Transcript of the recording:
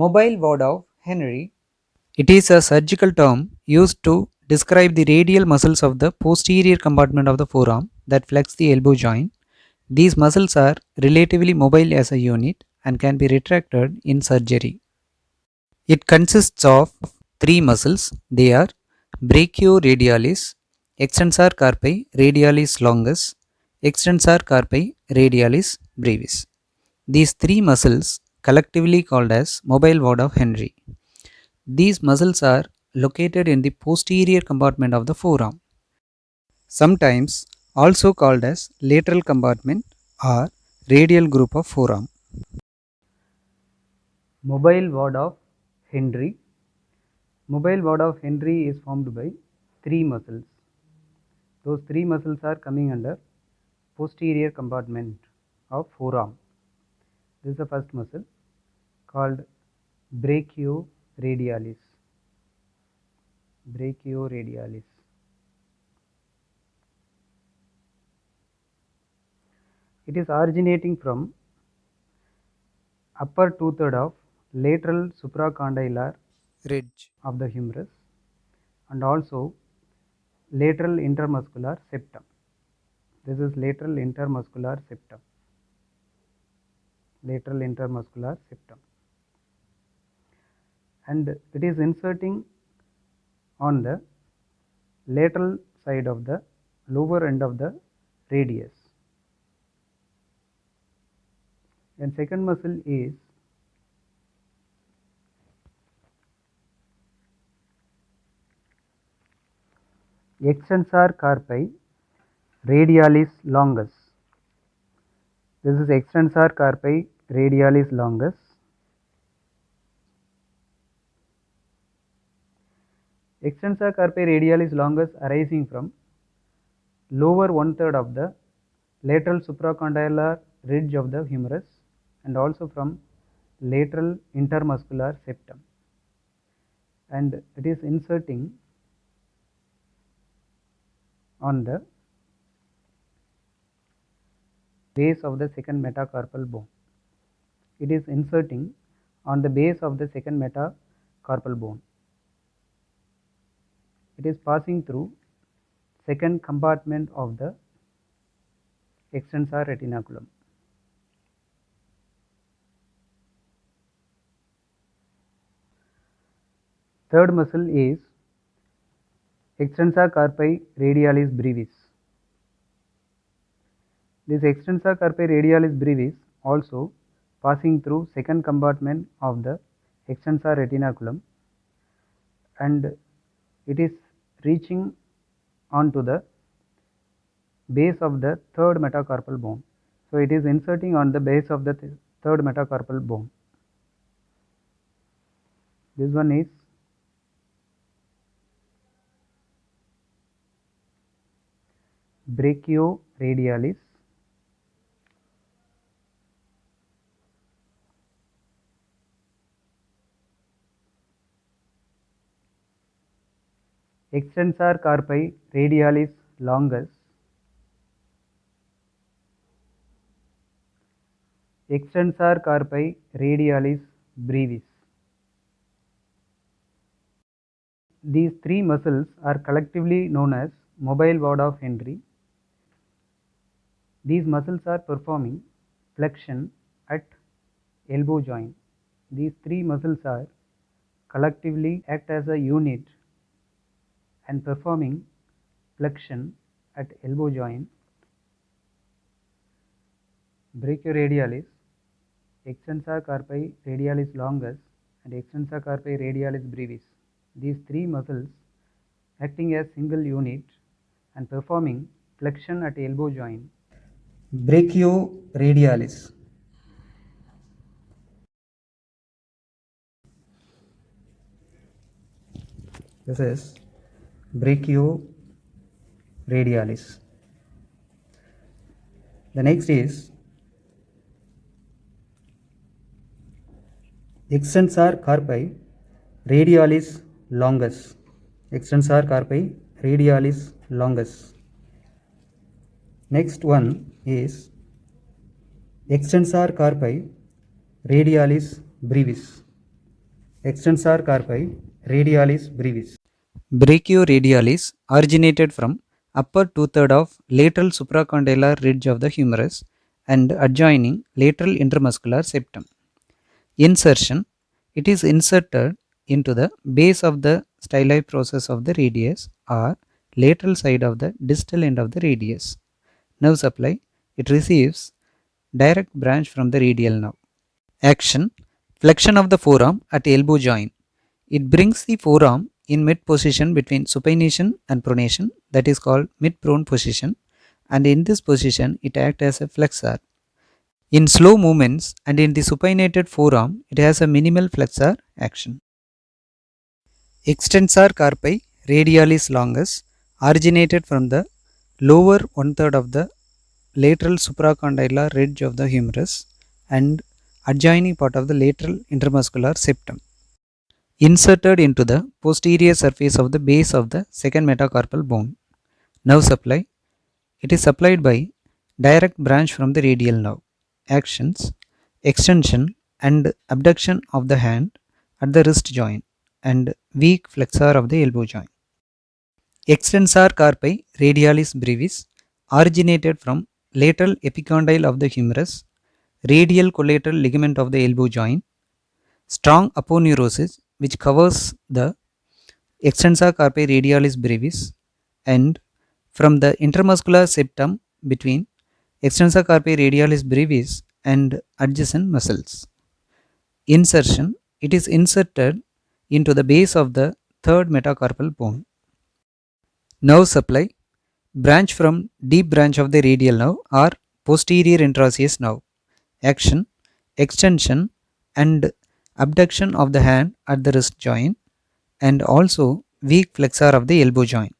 Mobile ward of Henry. It is a surgical term used to describe the radial muscles of the posterior compartment of the forearm that flex the elbow joint. These muscles are relatively mobile as a unit and can be retracted in surgery. It consists of three muscles. They are brachioradialis, extensor carpi radialis longus, extensor carpi radialis brevis. These three muscles, collectively called as mobile ward of Henry. These muscles are located in the posterior compartment of the forearm, sometimes also called as lateral compartment or radial group of forearm. Mobile ward of Henry. Mobile ward of Henry is formed by three muscles. Those three muscles are coming under posterior compartment of forearm. This is the first muscle called brachioradialis. Brachioradialis. It is originating from upper two-third of lateral supracondylar ridge of the humerus and also lateral intermuscular septum. This is lateral intermuscular septum. Lateral intermuscular septum. And it is inserting on the lateral side of the lower end of the radius. And second muscle is extensor carpi radialis longus. This is extensor carpi radialis longus. Extensor carpi radialis longus arising from lower one-third of the lateral supracondylar ridge of the humerus and also from lateral intermuscular septum, and it is inserting on the base of the second metacarpal bone. It is inserting on the base of the second metacarpal bone. It is passing through second compartment of the extensor retinaculum. Third muscle is extensor carpi radialis brevis. This extensor carpi radialis brevis also passing through second compartment of the extensor retinaculum, and it is reaching onto the base of the third metacarpal bone. So it is inserting on the base of the third metacarpal bone. This one is brachioradialis. Extensor carpi radialis longus. Extensor carpi radialis brevis. These three muscles are collectively known as mobile ward of Henry. These muscles are performing flexion at elbow joint. These three muscles are collectively act as a unit and performing flexion at elbow joint. Brachioradialis, extensor carpi radialis longus and extensor carpi radialis brevis. These three muscles acting as single unit and performing flexion at elbow joint. Brachioradialis. This is brachioradialis. The next is extensor carpi radialis longus. Extensor carpi radialis longus. Next one is extensor carpi radialis brevis. extensor carpi radialis brevis. Brachioradialis originated from upper two-third of lateral supracondylar ridge of the humerus and adjoining lateral intermuscular septum. Insertion: it is inserted into the base of the styli process of the radius or lateral side of the distal end of the radius. Nerve supply: it receives direct branch from the radial nerve. Action: flexion of the forearm at elbow joint. It brings the forearm in mid position between supination and pronation, that is called mid prone position, and in this position it acts as a flexor. In slow movements and in the supinated forearm, it has a minimal flexor action. Extensor carpi radialis longus originated from the lower one-third of the lateral supracondylar ridge of the humerus and adjoining part of the lateral intermuscular septum. Inserted into the posterior surface of the base of the second metacarpal bone. Nerve supply: it is supplied by direct branch from the radial nerve. Actions: extension and abduction of the hand at the wrist joint and weak flexor of the elbow joint. Extensor carpi radialis brevis originated from lateral epicondyle of the humerus, radial collateral ligament of the elbow joint. Strong aponeurosis which covers the extensor carpi radialis brevis and from the intermuscular septum between extensor carpi radialis brevis and adjacent muscles. Insertion: it is inserted into the base of the third metacarpal bone. Nerve supply: branch from deep branch of the radial nerve or posterior interosseous nerve. Action: extension and abduction of the hand at the wrist joint and also weak flexor of the elbow joint.